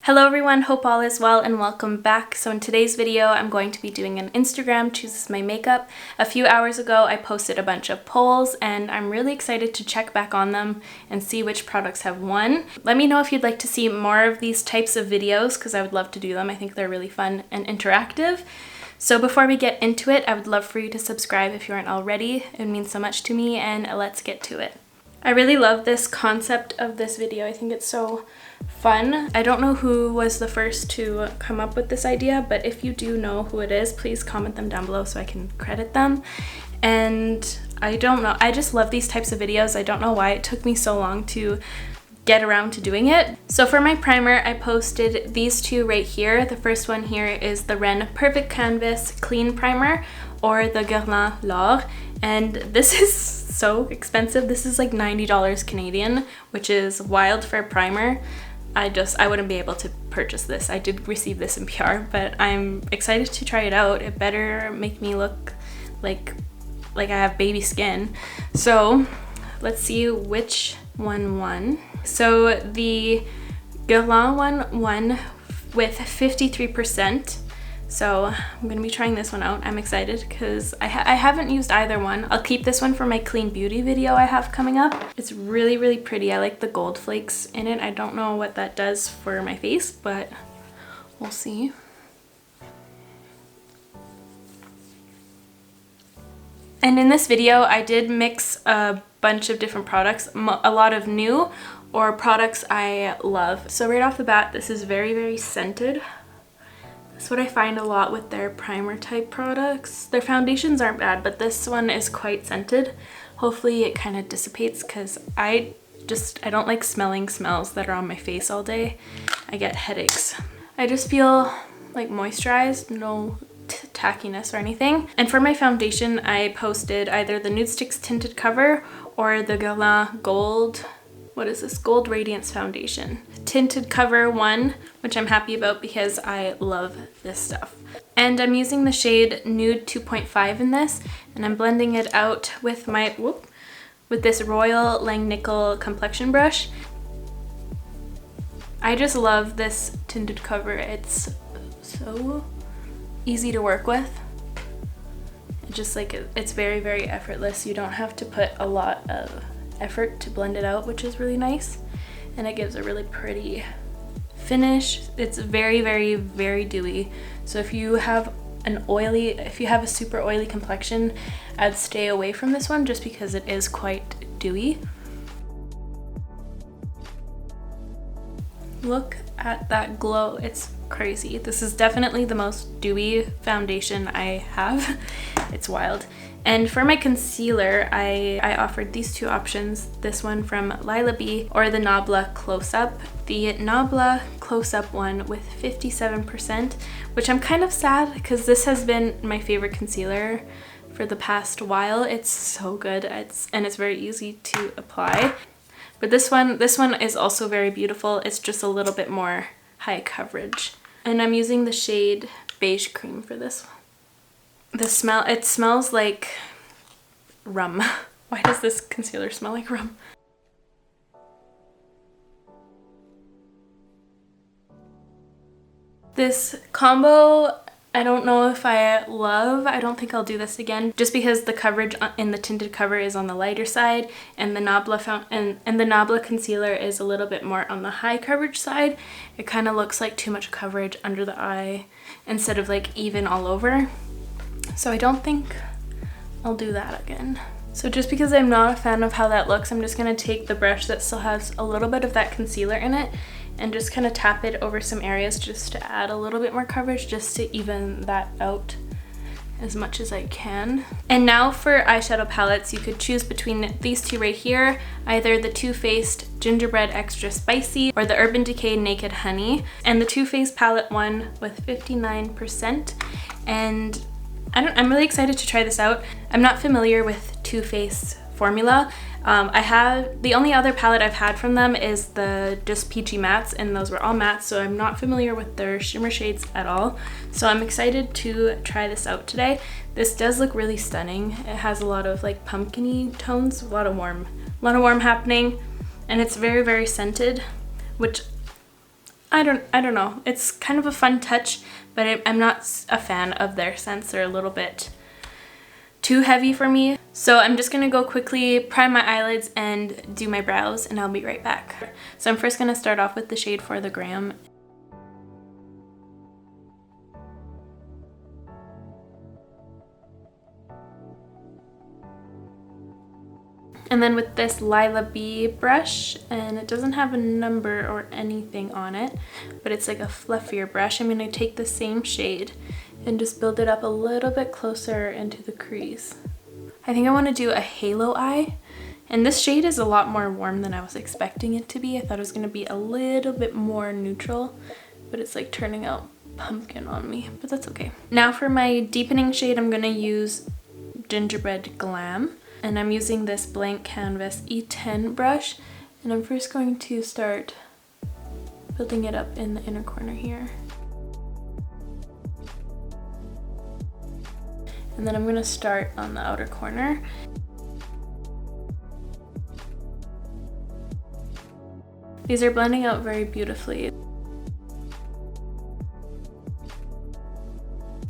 Hello everyone, hope all is well and welcome back. So in today's video, I'm going to be doing an Instagram chooses my makeup. A few hours ago, I posted a bunch of polls and I'm really excited to check back on them and see which products have won. Let me know if you'd like to see more of these types of videos because I would love to do them. I think they're really fun and interactive. So before we get into it, I would love for you to subscribe if you aren't already. It means so much to me and let's get to it. I really love this concept of this video. I think it's so fun. I don't know who was the first to come up with this idea, but if you do know who it is, please comment them down below so I can credit them. And I don't know, I just love these types of videos. I don't know why it took me so long to get around to doing it. So for my primer, I posted these two right here. The first one here is the Ren Perfect Canvas Clean Primer or the Guerlain L'Or, and this is so expensive. This is like $90 Canadian, which is wild for a primer. I wouldn't be able to purchase this. I did receive this in PR, but I'm excited to try it out. It better make me look like I have baby skin. So let's see which one won. So the Guerlain one won with 53%. So I'm gonna be trying this one out. I'm excited because I haven't used either one. I'll keep this one for my clean beauty video I have coming up. It's really, really pretty. I like the gold flakes in it. I don't know what that does for my face, but we'll see. And in this video, I did mix a bunch of different products, a lot of new or products I love. So right off the bat, this is very, very scented. That's what I find a lot with their primer type products. Their foundations aren't bad, but this one is quite scented. Hopefully it kind of dissipates because I don't like smelling smells that are on my face all day. I get headaches. I just feel like moisturized, no tackiness or anything. And for my foundation, I posted either the Nude Sticks Tinted Cover or the Guerlain Gold, what is this? Gold Radiance Foundation. Tinted Cover one, which I'm happy about because I love this stuff. And I'm using the shade Nude 2.5 in this, and I'm blending it out with my, with this Royal Langnickel complexion brush. I just love this tinted cover. It's so easy to work with. Just like, it's very, very effortless. You don't have to put a lot of effort to blend it out, which is really nice. And it gives a really pretty finish. It's very, very, very dewy. So if you have a super oily complexion, I'd stay away from this one just because it is quite dewy. Look at that glow. It's crazy. This is definitely the most dewy foundation I have. It's wild. And for my concealer, I offered these two options, this one from Lila B or the Nabla Close Up. The Nabla Close Up one with 57%, which I'm kind of sad because this has been my favorite concealer for the past while. It's so good, and it's very easy to apply. But this one is also very beautiful. It's just a little bit more high coverage. And I'm using the shade Beige Cream for this one. It smells like rum. Why does this concealer smell like rum? This combo, I don't know if I love. I don't think I'll do this again just because the coverage in the tinted cover is on the lighter side and the Nabla and the Nabla concealer is a little bit more on the high coverage side. It kind of looks like too much coverage under the eye instead of like even all over. So I don't think I'll do that again. So just because I'm not a fan of how that looks, I'm just going to take the brush that still has a little bit of that concealer in it and just kind of tap it over some areas just to add a little bit more coverage, just to even that out as much as I can. And now for eyeshadow palettes, you could choose between these two right here, either the Too Faced Gingerbread Extra Spicy or the Urban Decay Naked Honey. And the Too Faced palette won with 59%. And I'm really excited to try this out. I'm not familiar with Too Faced formula. The only other palette I've had from them is the Just Peachy Mattes, and those were all mattes, so I'm not familiar with their shimmer shades at all. So I'm excited to try this out today. This does look really stunning. It has a lot of like pumpkin-y tones, a lot of warm happening, and it's very, very scented, which I don't know. It's kind of a fun touch, but I'm not a fan of their scents. They're a little bit too heavy for me. So I'm just gonna go quickly prime my eyelids and do my brows, and I'll be right back. So I'm first gonna start off with the shade For the Gram. And then with this Lila B brush, and it doesn't have a number or anything on it, but it's like a fluffier brush, I'm going to take the same shade and just build it up a little bit closer into the crease. I think I want to do a halo eye, and this shade is a lot more warm than I was expecting it to be. I thought it was going to be a little bit more neutral, but it's like turning out pumpkin on me, but that's okay. Now for my deepening shade, I'm going to use Gingerbread Glam. And I'm using this blank canvas E10 brush, and I'm first going to start building it up in the inner corner here. And then I'm going to start on the outer corner. These are blending out very beautifully.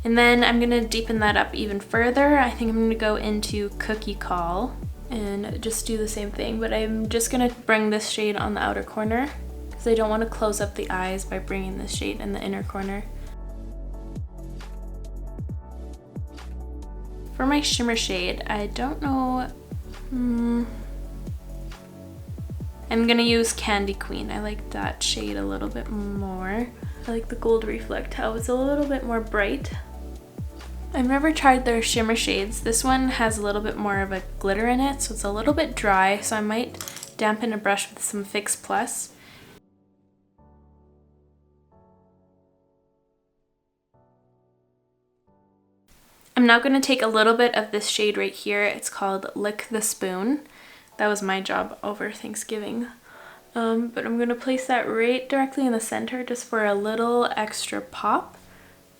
And then I'm going to deepen that up even further. I think I'm going to go into Cookie Call and just do the same thing, but I'm just going to bring this shade on the outer corner because I don't want to close up the eyes by bringing this shade in the inner corner. For my shimmer shade, I don't know, I'm going to use Candy Queen. I like that shade a little bit more. I like the gold reflect, how it's a little bit more bright. I've never tried their shimmer shades. This one has a little bit more of a glitter in it, so it's a little bit dry, so I might dampen a brush with some Fix Plus. I'm now going to take a little bit of this shade right here. It's called Lick the Spoon. That was my job over Thanksgiving. But I'm going to place that right directly in the center just for a little extra pop.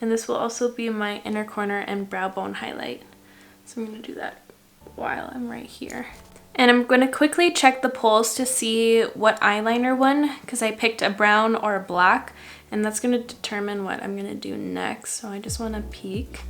And this will also be my inner corner and brow bone highlight. So I'm going to do that while I'm right here. And I'm going to quickly check the poles to see what eyeliner won, because I picked a brown or a black, and that's going to determine what I'm going to do next. So I just want to peek.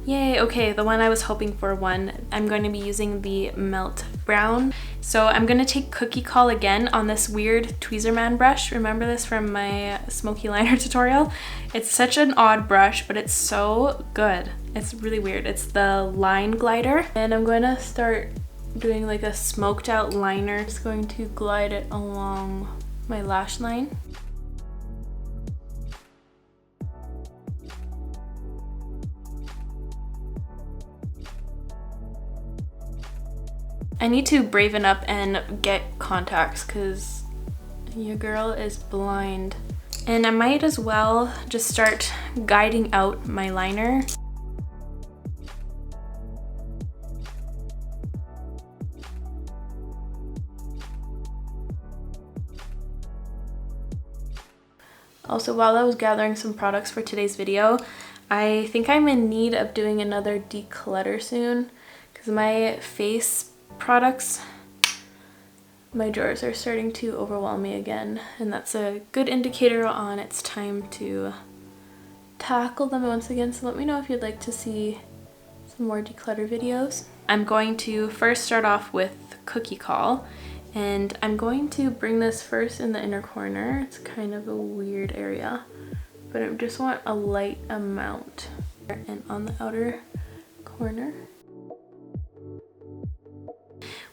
Yay, okay, the one I was hoping for won. I'm going to be using the Melt Brown. So I'm going to take Cookie Call again on this weird Tweezerman brush. Remember this from my smoky liner tutorial? It's such an odd brush, but it's so good. It's really weird. It's the Line Glider. And I'm going to start doing like a smoked out liner. Just going to glide it along my lash line. I need to braven up and get contacts because your girl is blind. And I might as well just start guiding out my liner. Also, while I was gathering some products for today's video, I think I'm in need of doing another declutter soon because my face products, my drawers are starting to overwhelm me again, and that's a good indicator on it's time to tackle them once again. So let me know if you'd like to see some more declutter videos. I'm going to first start off with Cookie Call, and I'm going to bring this first in the inner corner. It's kind of a weird area, but I just want a light amount, and on the outer corner.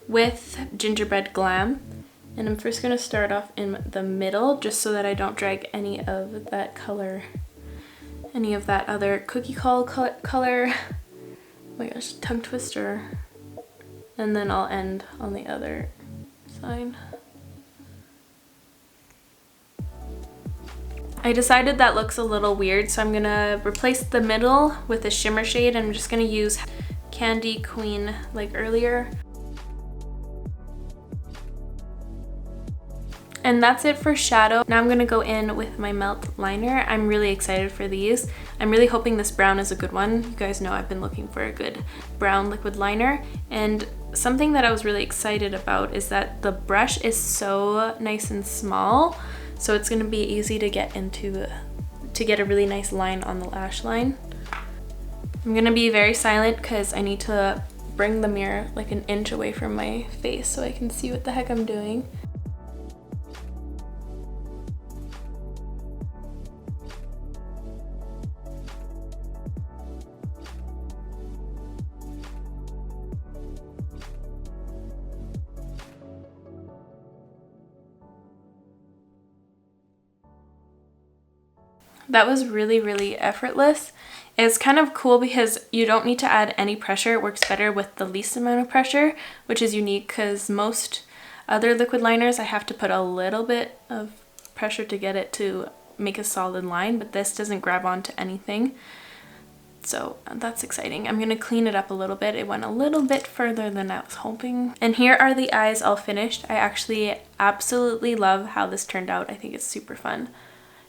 With Gingerbread Glam, and I'm first going to start off in the middle just so that I don't drag any of that color, any of that other Cookie Call color. Oh my gosh, tongue twister. And then I'll end on the other side. I decided that looks a little weird, so I'm going to replace the middle with a shimmer shade. I'm just going to use Candy Queen like earlier. And that's it for shadow. Now I'm gonna go in with my Melt liner. I'm really excited for these. I'm really hoping this brown is a good one. You guys know I've been looking for a good brown liquid liner. And something that I was really excited about is that the brush is so nice and small. so it's gonna be easy to get a really nice line on the lash line. I'm gonna be very silent because I need to bring the mirror like an inch away from my face so I can see what the heck I'm doing. That was really, really effortless. It's kind of cool because you don't need to add any pressure. It works better with the least amount of pressure, which is unique because most other liquid liners I have to put a little bit of pressure to get it to make a solid line, but this doesn't grab onto anything. So that's exciting. I'm gonna clean it up a little bit. It went a little bit further than I was hoping. And here are the eyes all finished. I actually absolutely love how this turned out. I think it's super fun.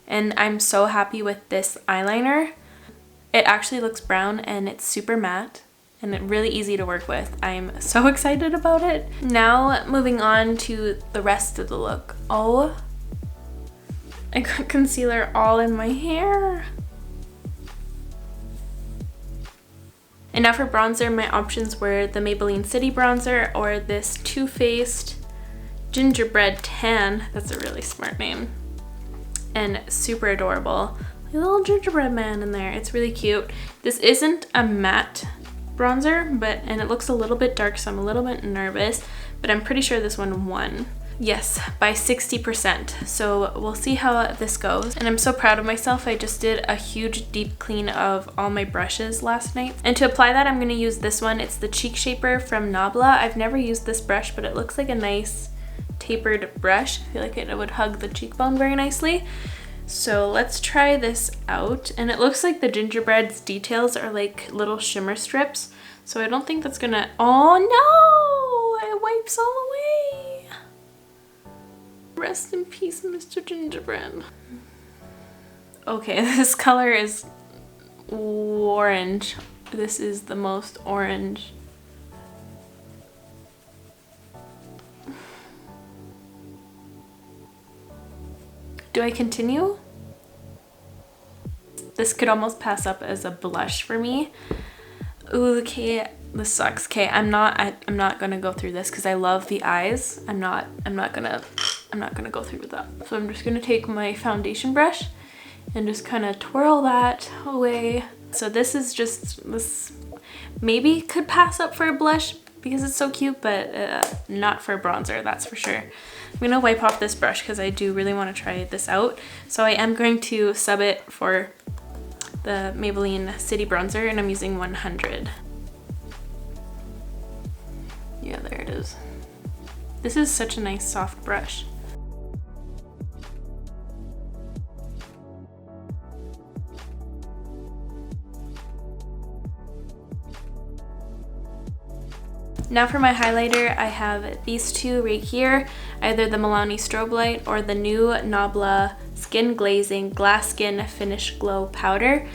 And I'm so happy with this eyeliner. It actually looks brown and it's super matte and it's really easy to work with. I'm so excited about it. Now moving on to the rest of the look. Oh, I got concealer all in my hair. And now for bronzer, my options were the Maybelline City Bronzer or this Too Faced Gingerbread Tan. That's a really smart name. And super adorable. A little gingerbread man in there. It's really cute. This isn't a matte bronzer, and it looks a little bit dark, so I'm a little bit nervous, but I'm pretty sure this one won. Yes, by 60%. So we'll see how this goes. And I'm so proud of myself. I just did a huge deep clean of all my brushes last night. And to apply that, I'm gonna use this one. It's the Cheek Shaper from Nabla. I've never used this brush, but it looks like a nice tapered brush. I feel like it would hug the cheekbone very nicely. So let's try this out. And it looks like the gingerbread's details are like little shimmer strips. So I don't think that's gonna, oh no, it wipes all away. Rest in peace, Mr. Gingerbread. Okay, this color is orange. This is the most orange. Do I continue? This could almost pass up as a blush for me. Ooh, okay, this sucks. Okay, I'm not gonna go through this because I love the eyes. I'm not gonna go through with that. So I'm just gonna take my foundation brush and just kind of twirl that away. So this is just, this maybe could pass up for a blush because it's so cute, but not for a bronzer, that's for sure. I'm gonna wipe off this brush because I do really want to try this out. So I am going to sub it for the Maybelline City Bronzer, and I'm using 100. Yeah, there it is. This is such a nice soft brush. Now for my highlighter, I have these two right here, either the Milani Strobe Light or the new Nabla Skin Glazing Glass Skin Finish Glow Powder.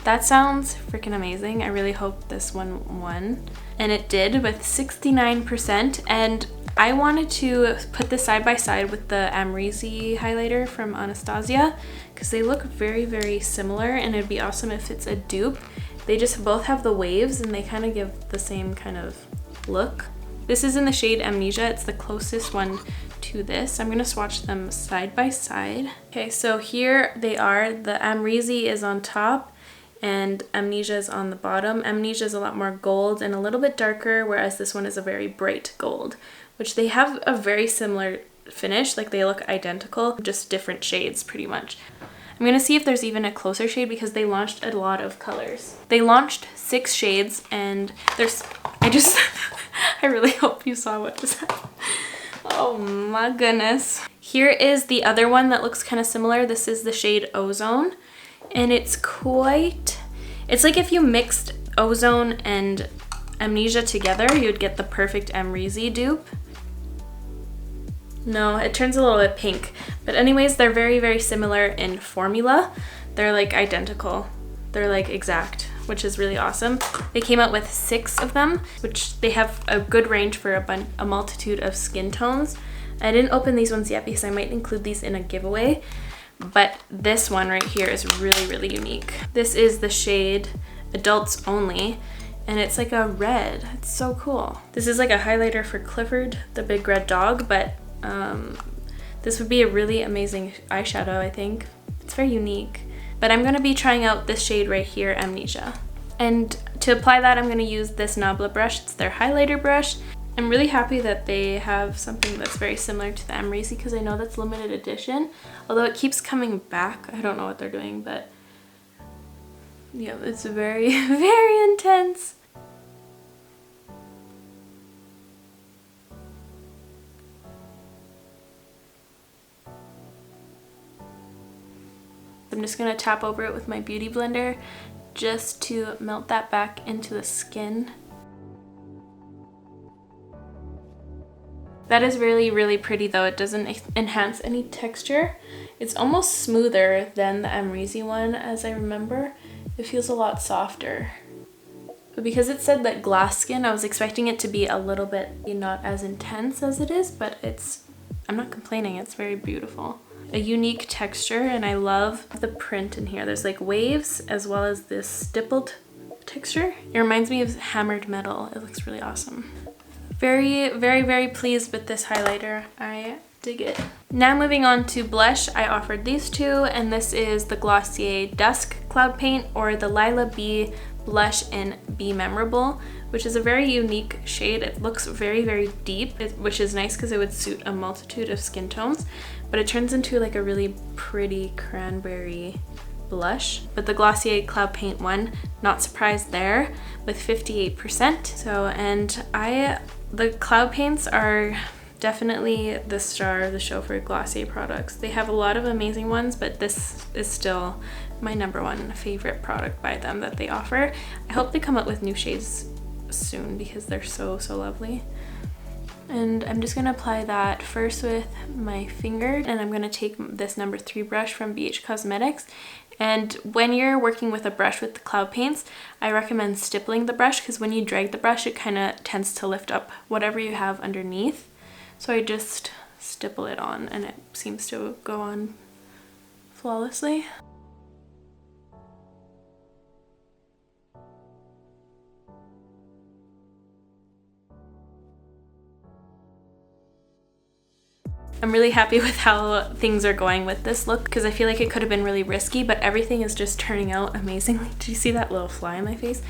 That sounds freaking amazing. I really hope this one won. And it did with 69%. And I wanted to put this side by side with the Amrezy highlighter from Anastasia because they look very, very similar, and it'd be awesome if it's a dupe. They just both have the waves and they kind of give the same kind of look. This is in the shade Amnesia. It's the closest one to this. I'm gonna swatch them side by side. Okay, so here they are. The Amrezy is on top and Amnesia is on the bottom. Amnesia is a lot more gold and a little bit darker, whereas this one is a very bright gold, which they have a very similar finish. Like they look identical, just different shades pretty much. I'm gonna see if there's even a closer shade because they launched a lot of colors. They launched 6 shades and there's, I really hope you saw what just happened. Oh my goodness. Here is the other one that looks kind of similar. This is the shade Ozone, and it's like if you mixed Ozone and Amnesia together, you'd get the perfect Amrezy dupe. No, it turns a little bit pink. But anyways, they're very, very similar in formula. They're like identical. They're like exact, which is really awesome. They came out with 6 of them, which they have a good range for a multitude of skin tones. I didn't open these ones yet because I might include these in a giveaway, but this one right here is really, really unique. This is the shade Adults Only, and it's like a red. It's so cool. This is like a highlighter for Clifford, the big red dog, but this would be a really amazing eyeshadow, I think. It's very unique. But I'm gonna be trying out this shade right here, Amnesia. And to apply that, I'm gonna use this Nabla brush. It's their highlighter brush. I'm really happy that they have something that's very similar to the Amrezy because I know that's limited edition. Although it keeps coming back. I don't know what they're doing, but yeah, it's very, very intense. I'm just gonna tap over it with my beauty blender just to melt that back into the skin. That is really, really pretty though. It doesn't enhance any texture. It's almost smoother than the Amrezy one, as I remember. It feels a lot softer. But because it said that glass skin, I was expecting it to be a little bit not as intense as it is, but I'm not complaining, it's very beautiful. A unique texture, and I love the print in here. There's like waves as well as this stippled texture. It reminds me of hammered metal. It looks really awesome. Very, very, very pleased with this highlighter. I dig it. Now moving on to blush, I offered these two, and this is the Glossier Dusk Cloud Paint or the Lila Bee Blush in Be Memorable, which is a very unique shade. It looks very, very deep, which is nice because it would suit a multitude of skin tones, but it turns into like a really pretty cranberry blush. But the Glossier Cloud Paint one, not surprised there, with 58%. So, and the cloud paints are definitely the star of the show for Glossier products. They have a lot of amazing ones, but this is still my #1 favorite product by them that they offer. I hope they come up with new shades soon because they're so, so lovely. And I'm just gonna apply that first with my finger, and I'm gonna take this #3 brush from BH Cosmetics. And when you're working with a brush with the cloud paints, I recommend stippling the brush because when you drag the brush, it kind of tends to lift up whatever you have underneath. So I just stipple it on and it seems to go on flawlessly. I'm really happy with how things are going with this look because I feel like it could have been really risky, but everything is just turning out amazingly. Did you see that little fly in my face?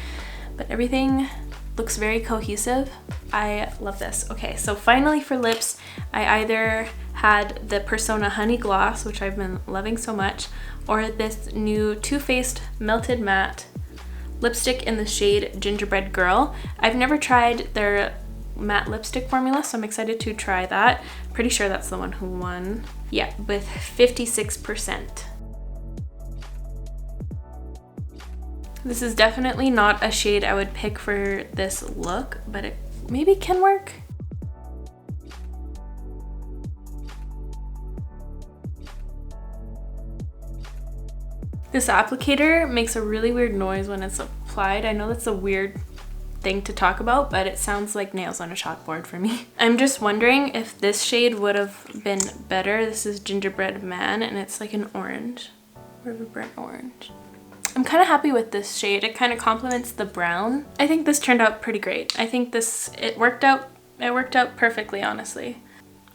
But everything looks very cohesive. I love this. Okay, so finally for lips, I either had the Persona Honey Gloss, which I've been loving so much, or this new Too Faced Melted Matte lipstick in the shade Gingerbread Girl. I've never tried their matte lipstick formula, so I'm excited to try that. Pretty sure that's the one who won. Yeah, with 56%. This is definitely not a shade I would pick for this look, but it maybe can work. This applicator makes a really weird noise when it's applied. I know that's a weird thing to talk about, but it sounds like nails on a chalkboard for me. I'm just wondering if this shade would have been better. This is Gingerbread Man, and it's like an orange, or a burnt orange. I'm kind of happy with this shade. It kind of complements the brown. I think this turned out pretty great. I think it worked out perfectly, honestly.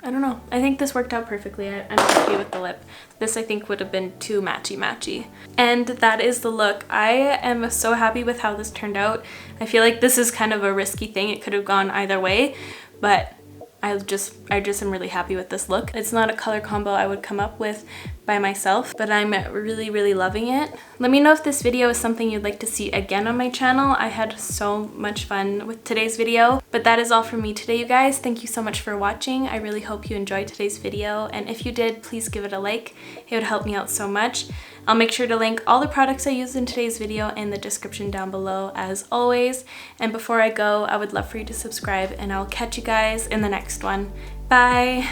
I don't know. I think this worked out perfectly. I'm happy with the lip. This I think would have been too matchy-matchy. And that is the look. I am so happy with how this turned out. I feel like this is kind of a risky thing. It could have gone either way, but I just am really happy with this look. It's not a color combo I would come up with by myself, but I'm really, really loving it. Let me know if this video is something you'd like to see again on my channel. I had so much fun with today's video, but that is all from me today, you guys. Thank you so much for watching. I really hope you enjoyed today's video, and if you did, please give it a like. It would help me out so much. I'll make sure to link all the products I used in today's video in the description down below as always. And before I go, I would love for you to subscribe, and I'll catch you guys in the next one. Bye!